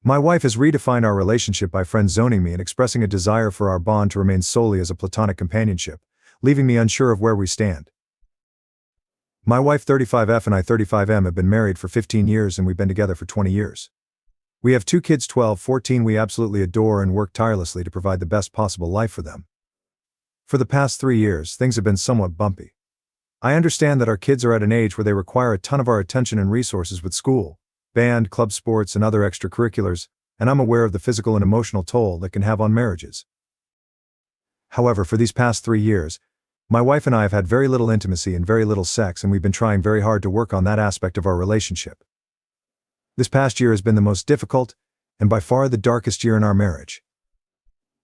My wife has redefined our relationship by friend-zoning me and expressing a desire for our bond to remain solely as a platonic companionship, leaving me unsure of where we stand. My wife 35F and I 35M have been married for 15 years and we've been together for 20 years. We have 2 kids 12, 14 we absolutely adore and work tirelessly to provide the best possible life for them. For the past 3 years, things have been somewhat bumpy. I understand that our kids are at an age where they require a ton of our attention and resources with school, band, club sports and other extracurriculars, and I'm aware of the physical and emotional toll that can have on marriages. However, for these past 3 years, my wife and I have had very little intimacy and very little sex, and we've been trying very hard to work on that aspect of our relationship. This past year has been the most difficult, and by far the darkest year in our marriage.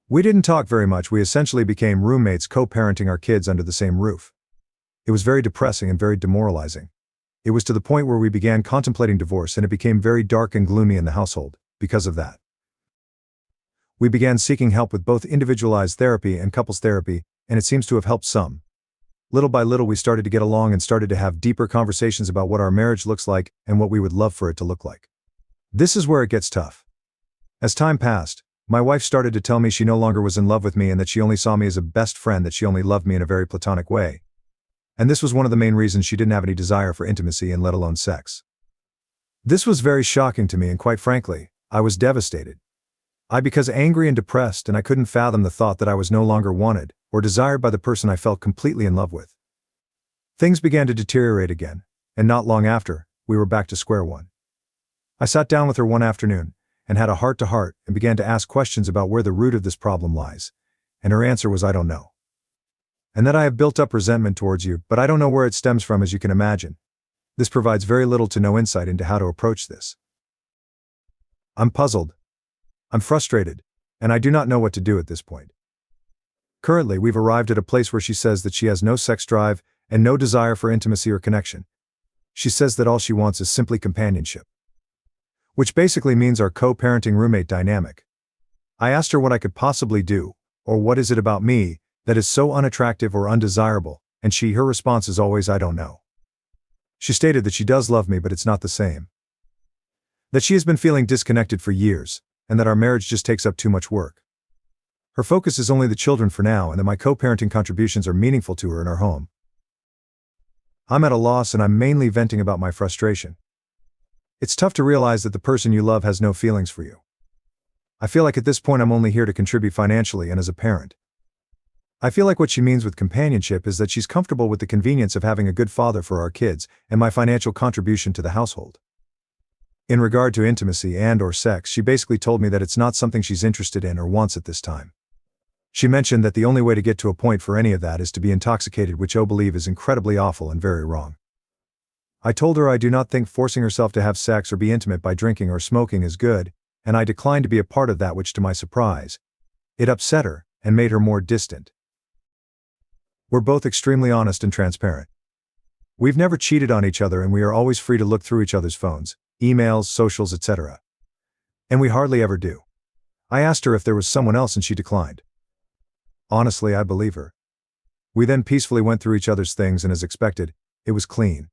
We didn't talk very much, we essentially became roommates co-parenting our kids under the same roof. It was very depressing and very demoralizing. It was to the point where we began contemplating divorce and it became very dark and gloomy in the household, because of that. We began seeking help with both individualized therapy and couples therapy, and it seems to have helped some. Little by little we started to get along and started to have deeper conversations about what our marriage looks like and what we would love for it to look like. This is where it gets tough. As time passed, my wife started to tell me she no longer was in love with me and that she only saw me as a best friend, that she only loved me in a very platonic way. And this was one of the main reasons she didn't have any desire for intimacy and let alone sex. This was very shocking to me and quite frankly, I was devastated. I became angry and depressed and I couldn't fathom the thought that I was no longer wanted or desired by the person I felt completely in love with. Things began to deteriorate again, and not long after, we were back to square one. I sat down with her one afternoon and had a heart-to-heart and began to ask questions about where the root of this problem lies, and her answer was, I don't know. And that I have built up resentment towards you, but I don't know where it stems from, as you can imagine. This provides very little to no insight into how to approach this. I'm puzzled. I'm frustrated, and I do not know what to do at this point. Currently, we've arrived at a place where she says that she has no sex drive and no desire for intimacy or connection. She says that all she wants is simply companionship. Which basically means our co-parenting roommate dynamic. I asked her what I could possibly do, or what is it about me that is so unattractive or undesirable, and her response is always, I don't know. She stated that she does love me, but it's not the same. That she has been feeling disconnected for years, and that our marriage just takes up too much work. Her focus is only the children for now, and that my co-parenting contributions are meaningful to her in our home. I'm at a loss and I'm mainly venting about my frustration. It's tough to realize that the person you love has no feelings for you. I feel like at this point I'm only here to contribute financially and as a parent. I feel like what she means with companionship is that she's comfortable with the convenience of having a good father for our kids and my financial contribution to the household. In regard to intimacy and/or sex, she basically told me that it's not something she's interested in or wants at this time. She mentioned that the only way to get to a point for any of that is to be intoxicated, which I believe is incredibly awful and very wrong. I told her I do not think forcing herself to have sex or be intimate by drinking or smoking is good, and I declined to be a part of that, which to my surprise, it upset her and made her more distant. We're both extremely honest and transparent. We've never cheated on each other and we are always free to look through each other's phones, emails, socials, etc. And we hardly ever do. I asked her if there was someone else and she declined. Honestly, I believe her. We then peacefully went through each other's things and as expected, it was clean.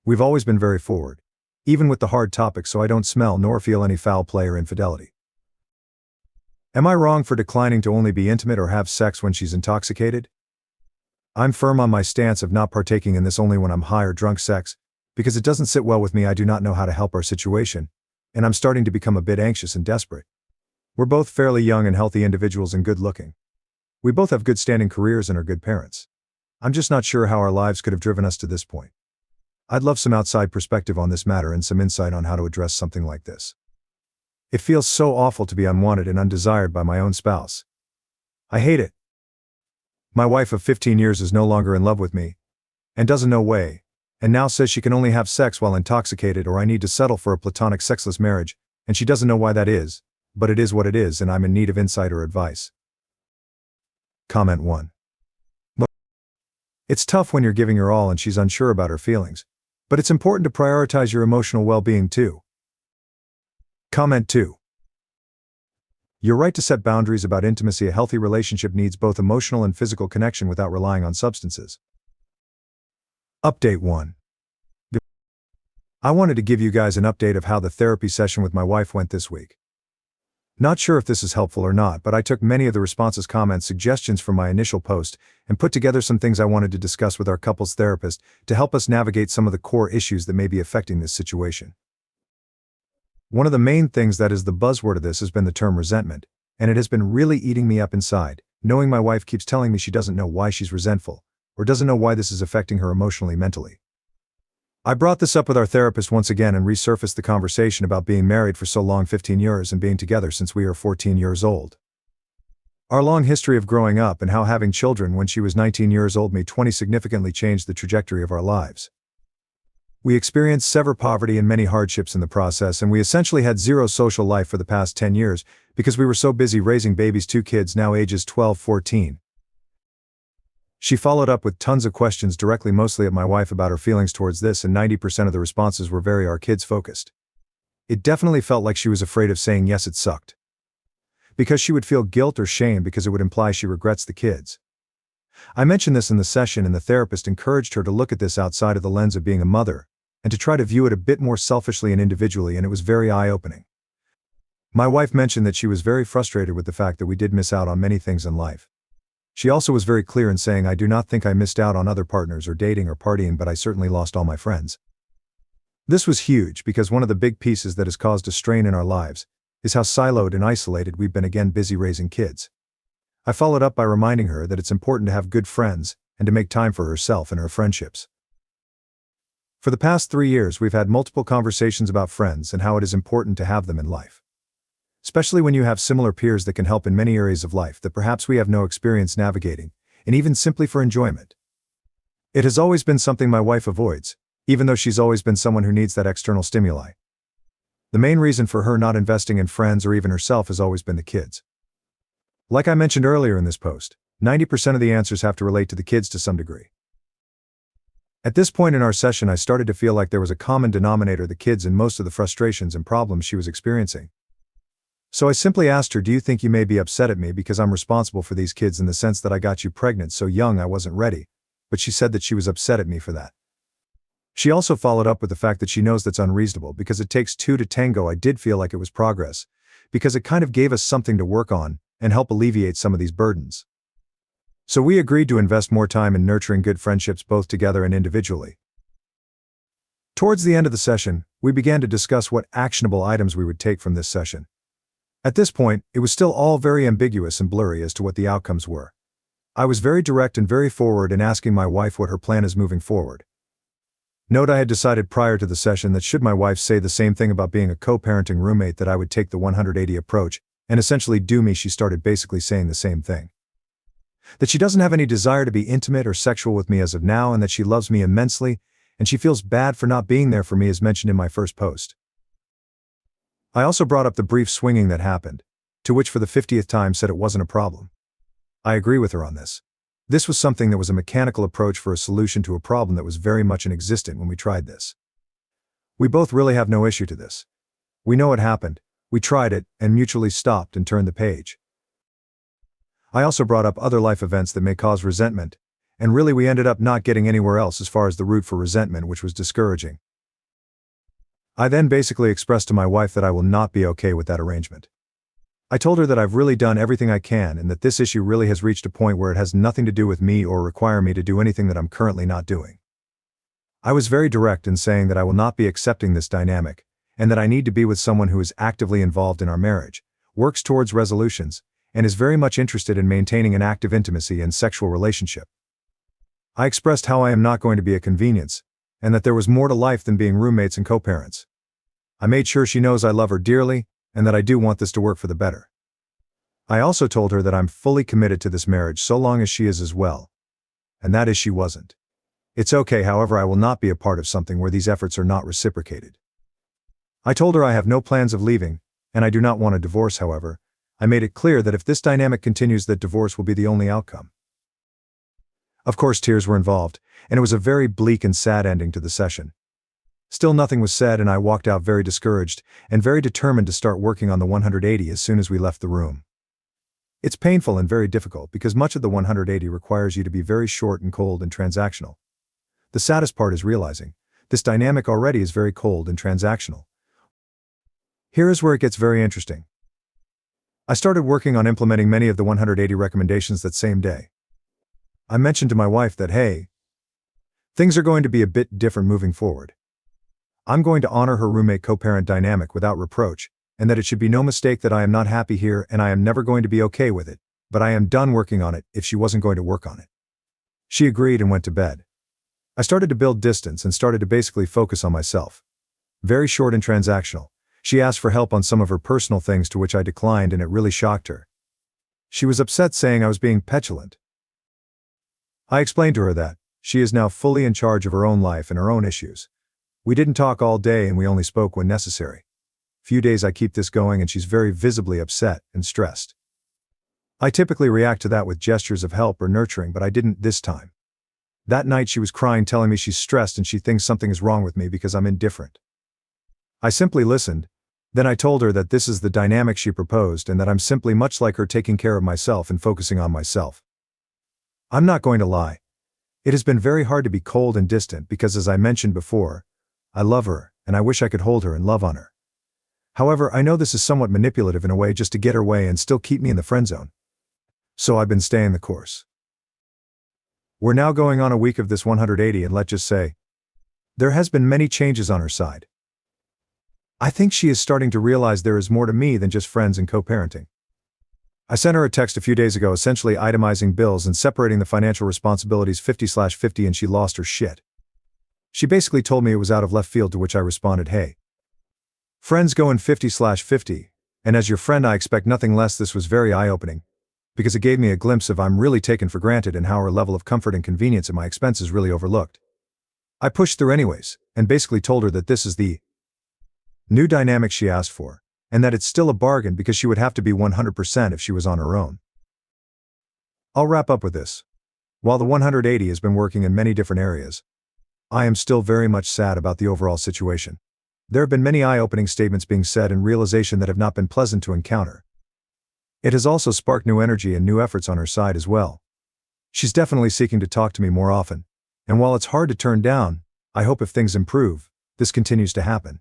We've always been very forward, even with the hard topics, so I don't smell nor feel any foul play or infidelity. Am I wrong for declining to only be intimate or have sex when she's intoxicated? I'm firm on my stance of not partaking in this only when I'm high or drunk sex, because it doesn't sit well with me. I do not know how to help our situation, and I'm starting to become a bit anxious and desperate. We're both fairly young and healthy individuals and good looking. We both have good standing careers and are good parents. I'm just not sure how our lives could have driven us to this point. I'd love some outside perspective on this matter and some insight on how to address something like this. It feels so awful to be unwanted and undesired by my own spouse. I hate it. My wife of 15 years is no longer in love with me, and doesn't know way, and now says she can only have sex while intoxicated or I need to settle for a platonic sexless marriage, and she doesn't know why that is, but it is what it is and I'm in need of insight or advice. Comment 1. It's tough when you're giving her all and she's unsure about her feelings, but it's important to prioritize your emotional well-being too. Comment 2. You're right to set boundaries about intimacy. A healthy relationship needs both emotional and physical connection without relying on substances. Update 1. I wanted to give you guys an update of how the therapy session with my wife went this week. Not sure if this is helpful or not, but I took many of the responses, comments, suggestions from my initial post and put together some things I wanted to discuss with our couples therapist to help us navigate some of the core issues that may be affecting this situation. One of the main things that is the buzzword of this has been the term resentment, and it has been really eating me up inside, knowing my wife keeps telling me she doesn't know why she's resentful, or doesn't know why this is affecting her emotionally, mentally. I brought this up with our therapist once again and resurfaced the conversation about being married for so long, 15 years, and being together since we are 14 years old. Our long history of growing up and how having children when she was 19 years old, me 20, significantly changed the trajectory of our lives. We experienced severe poverty and many hardships in the process, and we essentially had zero social life for the past 10 years because we were so busy raising babies, 2 kids now ages 12, 14. She followed up with tons of questions directly mostly at my wife about her feelings towards this, and 90% of the responses were very our kids focused. It definitely felt like she was afraid of saying yes, it sucked. Because she would feel guilt or shame because it would imply she regrets the kids. I mentioned this in the session, and the therapist encouraged her to look at this outside of the lens of being a mother, and to try to view it a bit more selfishly and individually, and it was very eye-opening. My wife mentioned that she was very frustrated with the fact that we did miss out on many things in life. She also was very clear in saying, I do not think I missed out on other partners or dating or partying, but I certainly lost all my friends. This was huge because one of the big pieces that has caused a strain in our lives is how siloed and isolated we've been, again busy raising kids. I followed up by reminding her that it's important to have good friends and to make time for herself and her friendships. For the past 3 years, we've had multiple conversations about friends and how it is important to have them in life. Especially when you have similar peers that can help in many areas of life that perhaps we have no experience navigating, and even simply for enjoyment. It has always been something my wife avoids, even though she's always been someone who needs that external stimuli. The main reason for her not investing in friends or even herself has always been the kids. Like I mentioned earlier in this post, 90% of the answers have to relate to the kids to some degree. At this point in our session, I started to feel like there was a common denominator: the kids, and most of the frustrations and problems she was experiencing. So I simply asked her, do you think you may be upset at me because I'm responsible for these kids in the sense that I got you pregnant so young I wasn't ready? But she said that she was upset at me for that. She also followed up with the fact that she knows that's unreasonable because it takes 2 to tango. I did feel like it was progress, because it kind of gave us something to work on and help alleviate some of these burdens. So we agreed to invest more time in nurturing good friendships both together and individually. Towards the end of the session, we began to discuss what actionable items we would take from this session. At this point, it was still all very ambiguous and blurry as to what the outcomes were. I was very direct and very forward in asking my wife what her plan is moving forward. Note, I had decided prior to the session that should my wife say the same thing about being a co-parenting roommate, that I would take the 180 approach and essentially do me. She started basically saying the same thing. That she doesn't have any desire to be intimate or sexual with me as of now, and that she loves me immensely, and she feels bad for not being there for me, as mentioned in my first post. I also brought up the brief swinging that happened, to which for the 50th time said it wasn't a problem. I agree with her on this. This was something that was a mechanical approach for a solution to a problem that was very much inexistent when we tried this. We both really have no issue to this. We know it happened, we tried it, and mutually stopped and turned the page. I also brought up other life events that may cause resentment, and really we ended up not getting anywhere else as far as the root for resentment, which was discouraging. I then basically expressed to my wife that I will not be okay with that arrangement. I told her that I've really done everything I can and that this issue really has reached a point where it has nothing to do with me or require me to do anything that I'm currently not doing. I was very direct in saying that I will not be accepting this dynamic, and that I need to be with someone who is actively involved in our marriage, works towards resolutions, and is very much interested in maintaining an active intimacy and sexual relationship. I expressed how I am not going to be a convenience, and that there was more to life than being roommates and co-parents. I made sure she knows I love her dearly, and that I do want this to work for the better. I also told her that I'm fully committed to this marriage so long as she is as well. And that is, she wasn't. It's okay, however, I will not be a part of something where these efforts are not reciprocated. I told her I have no plans of leaving, and I do not want a divorce. However, I made it clear that if this dynamic continues, that divorce will be the only outcome. Of course, tears were involved, and it was a very bleak and sad ending to the session. Still, nothing was said, and I walked out very discouraged and very determined to start working on the 180 as soon as we left the room. It's painful and very difficult because much of the 180 requires you to be very short and cold and transactional. The saddest part is realizing This dynamic already is very cold and transactional. Here is where it gets very interesting. I started working on implementing many of the 180 recommendations that same day. I mentioned to my wife that, hey, things are going to be a bit different moving forward. I'm going to honor her roommate co-parent dynamic without reproach, and that it should be no mistake that I am not happy here and I am never going to be okay with it, but I am done working on it if she wasn't going to work on it. She agreed and went to bed. I started to build distance and started to basically focus on myself. Very short and transactional. She asked for help on some of her personal things, to which I declined, and it really shocked her. She was upset, saying I was being petulant. I explained to her that she is now fully in charge of her own life and her own issues. We didn't talk all day and we only spoke when necessary. Few days I keep this going and she's very visibly upset and stressed. I typically react to that with gestures of help or nurturing, but I didn't this time. That night she was crying, telling me she's stressed and she thinks something is wrong with me because I'm indifferent. I simply listened. Then I told her that this is the dynamic she proposed and that I'm simply much like her, taking care of myself and focusing on myself. I'm not going to lie. It has been very hard to be cold and distant because, as I mentioned before, I love her and I wish I could hold her and love on her. However, I know this is somewhat manipulative in a way, just to get her way and still keep me in the friend zone. So I've been staying the course. We're now going on a week of this 180, and let's just say, there has been many changes on her side. I think she is starting to realize there is more to me than just friends and co-parenting. I sent her a text a few days ago essentially itemizing bills and separating the financial responsibilities 50/50, and she lost her shit. She basically told me it was out of left field, to which I responded, hey, friends go in 50/50, and as your friend I expect nothing less. This was very eye-opening, because it gave me a glimpse of I'm really taken for granted and how her level of comfort and convenience at my expense is really overlooked. I pushed through anyways, and basically told her that this is the new dynamic she asked for, and that it's still a bargain because she would have to be 100% if she was on her own. I'll wrap up with this. While the 180 has been working in many different areas, I am still very much sad about the overall situation. There have been many eye-opening statements being said and realization that have not been pleasant to encounter. It has also sparked new energy and new efforts on her side as well. She's definitely seeking to talk to me more often, and while it's hard to turn down, I hope if things improve, this continues to happen.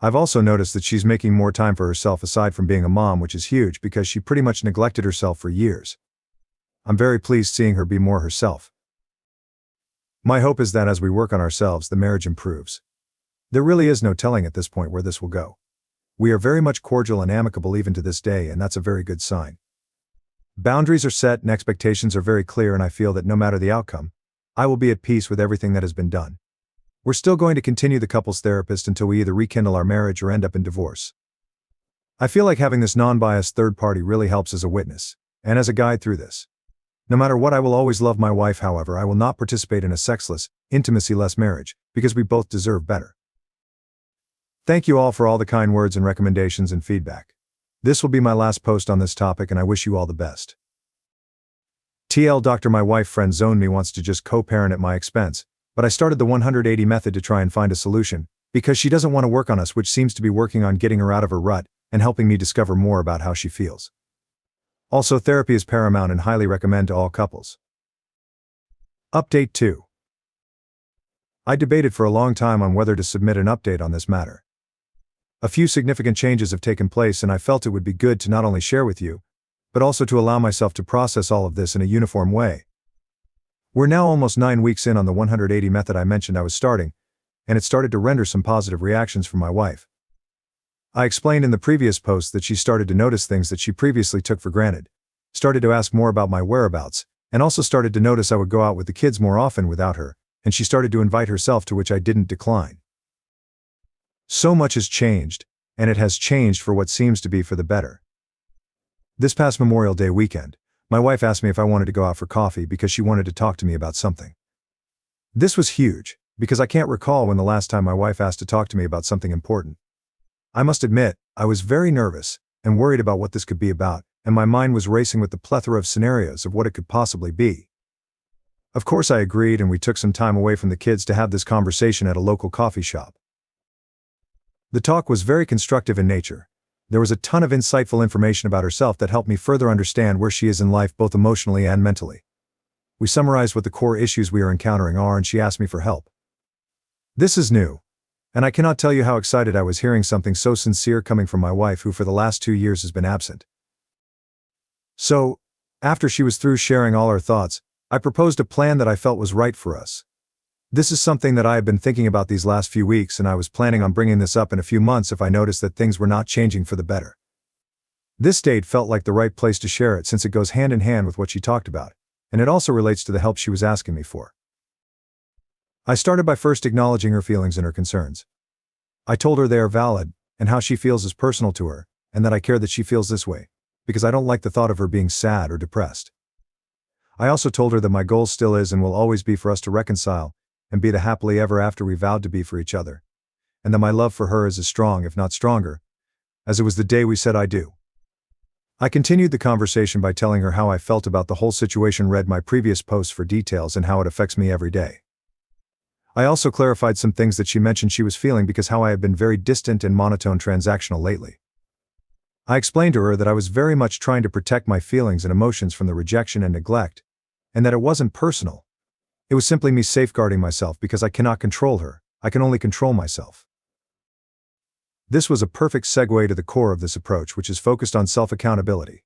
I've also noticed that she's making more time for herself aside from being a mom, which is huge because she pretty much neglected herself for years. I'm very pleased seeing her be more herself. My hope is that as we work on ourselves, the marriage improves. There really is no telling at this point where this will go. We are very much cordial and amicable even to this day, and that's a very good sign. Boundaries are set and expectations are very clear, and I feel that no matter the outcome, I will be at peace with everything that has been done. We're still going to continue the couples therapist until we either rekindle our marriage or end up in divorce. I feel like having this non-biased third party really helps as a witness and as a guide through this. No matter what, I will always love my wife. However, I will not participate in a sexless, intimacy-less marriage because we both deserve better. Thank you all for all the kind words and recommendations and feedback. This will be my last post on this topic, and I wish you all the best. TL Doctor, my wife friend zoned me, wants to just co-parent at my expense, but I started the 180 method to try and find a solution, because she doesn't want to work on us, which seems to be working on getting her out of her rut and helping me discover more about how she feels. Also, therapy is paramount and highly recommend to all couples. Update 2. I debated for a long time on whether to submit an update on this matter. A few significant changes have taken place, and I felt it would be good to not only share with you, but also to allow myself to process all of this in a uniform way. We're now almost 9 weeks in on the 180 method I mentioned I was starting, and it started to render some positive reactions from my wife. I explained in the previous post that she started to notice things that she previously took for granted, started to ask more about my whereabouts, and also started to notice I would go out with the kids more often without her, and she started to invite herself, to which I didn't decline. So much has changed, and it has changed for what seems to be for the better. This past Memorial Day weekend, my wife asked me if I wanted to go out for coffee because she wanted to talk to me about something. This was huge, because I can't recall when the last time my wife asked to talk to me about something important. I must admit, I was very nervous and worried about what this could be about, and my mind was racing with the plethora of scenarios of what it could possibly be. Of course I agreed, and we took some time away from the kids to have this conversation at a local coffee shop. The talk was very constructive in nature. There was a ton of insightful information about herself that helped me further understand where she is in life, both emotionally and mentally. We summarized what the core issues we are encountering are, and she asked me for help. This is new, and I cannot tell you how excited I was hearing something so sincere coming from my wife, who for the last 2 years has been absent. So, after she was through sharing all her thoughts, I proposed a plan that I felt was right for us. This is something that I have been thinking about these last few weeks, and I was planning on bringing this up in a few months if I noticed that things were not changing for the better. This date felt like the right place to share it, since it goes hand in hand with what she talked about, and it also relates to the help she was asking me for. I started by first acknowledging her feelings and her concerns. I told her they are valid, and how she feels is personal to her, and that I care that she feels this way, because I don't like the thought of her being sad or depressed. I also told her that my goal still is and will always be for us to reconcile and be the happily ever after we vowed to be for each other, and that my love for her is as strong, if not stronger, as it was the day we said I do. I continued the conversation by telling her how I felt about the whole situation, read my previous posts for details, and how it affects me every day. I also clarified some things that she mentioned she was feeling, because how I have been very distant and monotone transactional lately. I explained to her that I was very much trying to protect my feelings and emotions from the rejection and neglect, and that it wasn't personal. It was simply me safeguarding myself, because I cannot control her, I can only control myself. This was a perfect segue to the core of this approach, which is focused on self-accountability.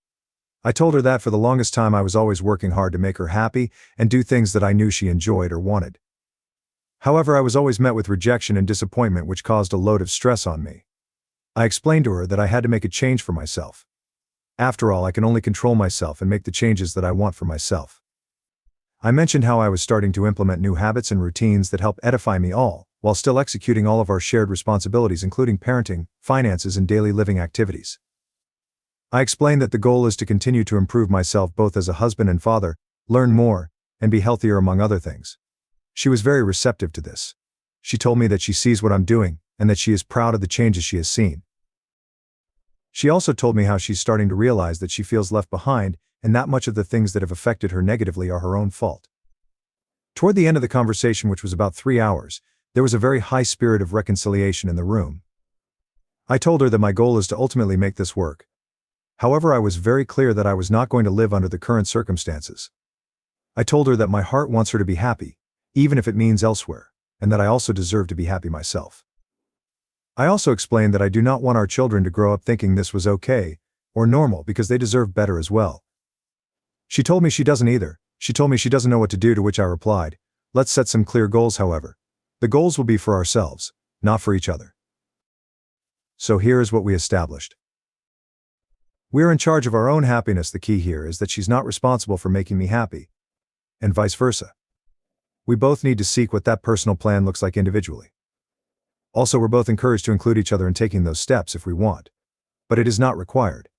I told her that for the longest time I was always working hard to make her happy and do things that I knew she enjoyed or wanted. However, I was always met with rejection and disappointment, which caused a load of stress on me. I explained to her that I had to make a change for myself. After all, I can only control myself and make the changes that I want for myself. I mentioned how I was starting to implement new habits and routines that help edify me all, while still executing all of our shared responsibilities, including parenting, finances, and daily living activities. I explained that the goal is to continue to improve myself both as a husband and father, learn more, and be healthier, among other things. She was very receptive to this. She told me that she sees what I'm doing, and that she is proud of the changes she has seen. She also told me how she's starting to realize that she feels left behind, and that much of the things that have affected her negatively are her own fault. Toward the end of the conversation, which was about 3 hours, there was a very high spirit of reconciliation in the room. I told her that my goal is to ultimately make this work. However, I was very clear that I was not going to live under the current circumstances. I told her that my heart wants her to be happy, even if it means elsewhere, and that I also deserve to be happy myself. I also explained that I do not want our children to grow up thinking this was okay, or normal, because they deserve better as well. She told me she doesn't either. She told me she doesn't know what to do, to which I replied, let's set some clear goals, however. The goals will be for ourselves, not for each other. So here is what we established. We are in charge of our own happiness. The key here is that she's not responsible for making me happy, and vice versa. We both need to seek what that personal plan looks like individually. Also, we're both encouraged to include each other in taking those steps if we want, but it is not required.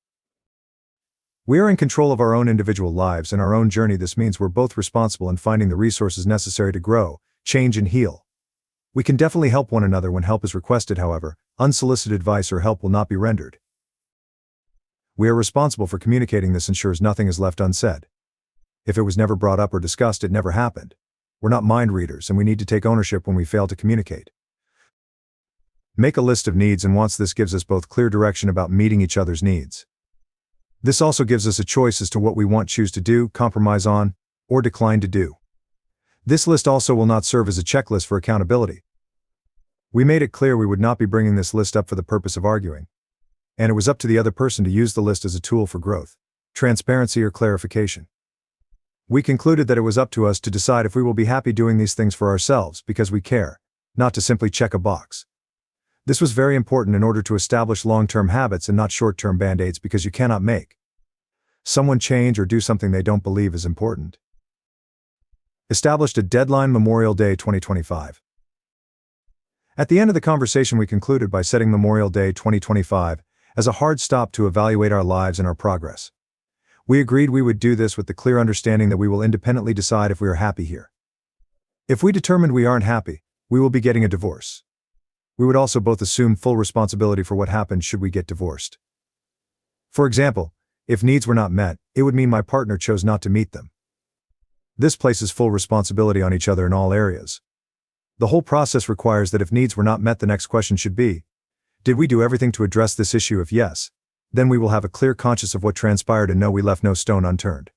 We are in control of our own individual lives and our own journey. This means we're both responsible in finding the resources necessary to grow, change, and heal. We can definitely help one another when help is requested. However, unsolicited advice or help will not be rendered. We are responsible for communicating. This ensures nothing is left unsaid. If it was never brought up or discussed, it never happened. We're not mind readers, and we need to take ownership when we fail to communicate. Make a list of needs and wants. This gives us both clear direction about meeting each other's needs. This also gives us a choice as to what we want, choose to do, compromise on, or decline to do. This list also will not serve as a checklist for accountability. We made it clear we would not be bringing this list up for the purpose of arguing, and it was up to the other person to use the list as a tool for growth, transparency, or clarification. We concluded that it was up to us to decide if we will be happy doing these things for ourselves because we care, not to simply check a box. This was very important in order to establish long-term habits and not short-term band-aids, because you cannot make someone change or do something they don't believe is important. Established a deadline: Memorial Day 2025. At the end of the conversation, we concluded by setting Memorial Day 2025 as a hard stop to evaluate our lives and our progress. We agreed we would do this with the clear understanding that we will independently decide if we are happy here. If we determined we aren't happy, we will be getting a divorce. We would also both assume full responsibility for what happened should we get divorced. For example, if needs were not met, it would mean my partner chose not to meet them. This places full responsibility on each other in all areas. The whole process requires that if needs were not met, the next question should be, did we do everything to address this issue? If yes, then we will have a clear conscience of what transpired and know we left no stone unturned.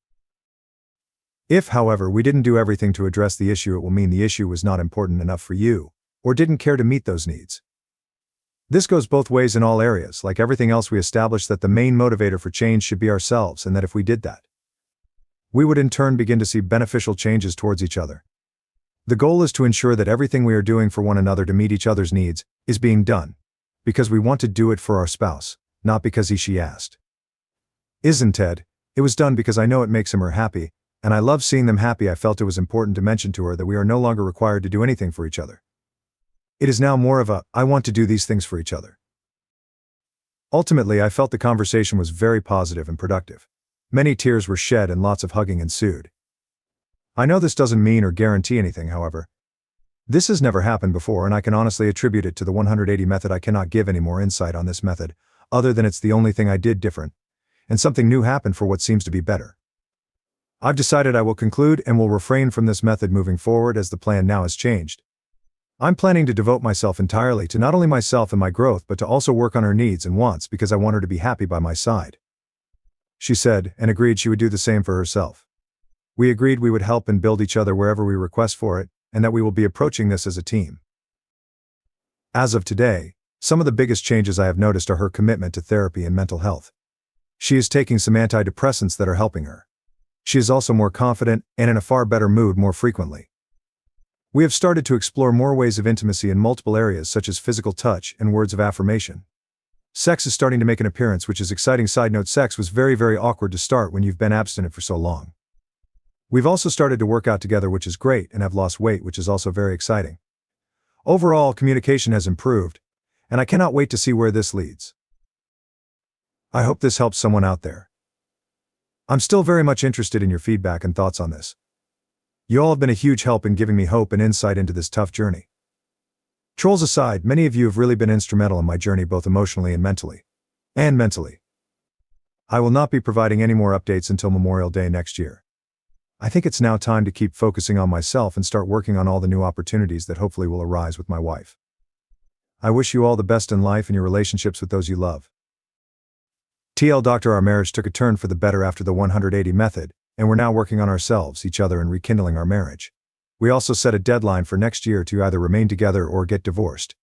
If, however, we didn't do everything to address the issue, it will mean the issue was not important enough for you, or didn't care to meet those needs. This goes both ways in all areas. Like everything else, we established that the main motivator for change should be ourselves, and that if we did that, we would in turn begin to see beneficial changes towards each other. The goal is to ensure that everything we are doing for one another to meet each other's needs is being done because we want to do it for our spouse, not because she asked. Isn't Ted? It was done because I know it makes him or her happy, and I love seeing them happy. I felt it was important to mention to her that we are no longer required to do anything for each other. It is now more of a, I want to do these things for each other. Ultimately, I felt the conversation was very positive and productive. Many tears were shed and lots of hugging ensued. I know this doesn't mean or guarantee anything, however. This has never happened before, and I can honestly attribute it to the 180 method. I cannot give any more insight on this method, other than it's the only thing I did different, and something new happened for what seems to be better. I've decided I will conclude and will refrain from this method moving forward as the plan now has changed. I'm planning to devote myself entirely to not only myself and my growth, but to also work on her needs and wants because I want her to be happy by my side. She said, and agreed she would do the same for herself. We agreed we would help and build each other wherever we request for it, and that we will be approaching this as a team. As of today, some of the biggest changes I have noticed are her commitment to therapy and mental health. She is taking some antidepressants that are helping her. She is also more confident and in a far better mood more frequently. We have started to explore more ways of intimacy in multiple areas such as physical touch and words of affirmation. Sex is starting to make an appearance, which is exciting. Side note, sex was very awkward to start when you've been abstinent for so long. We've also started to work out together, which is great, and have lost weight, which is also very exciting. Overall, communication has improved, and I cannot wait to see where this leads. I hope this helps someone out there. I'm still very much interested in your feedback and thoughts on this. You all have been a huge help in giving me hope and insight into this tough journey. Trolls aside, many of you have really been instrumental in my journey both emotionally and mentally. I will not be providing any more updates until Memorial Day next year. I think it's now time to keep focusing on myself and start working on all the new opportunities that hopefully will arise with my wife. I wish you all the best in life and your relationships with those you love. TL Doctor, our marriage took a turn for the better after the 180 method, and we're now working on ourselves, each other, and rekindling our marriage. We also set a deadline for next year to either remain together or get divorced.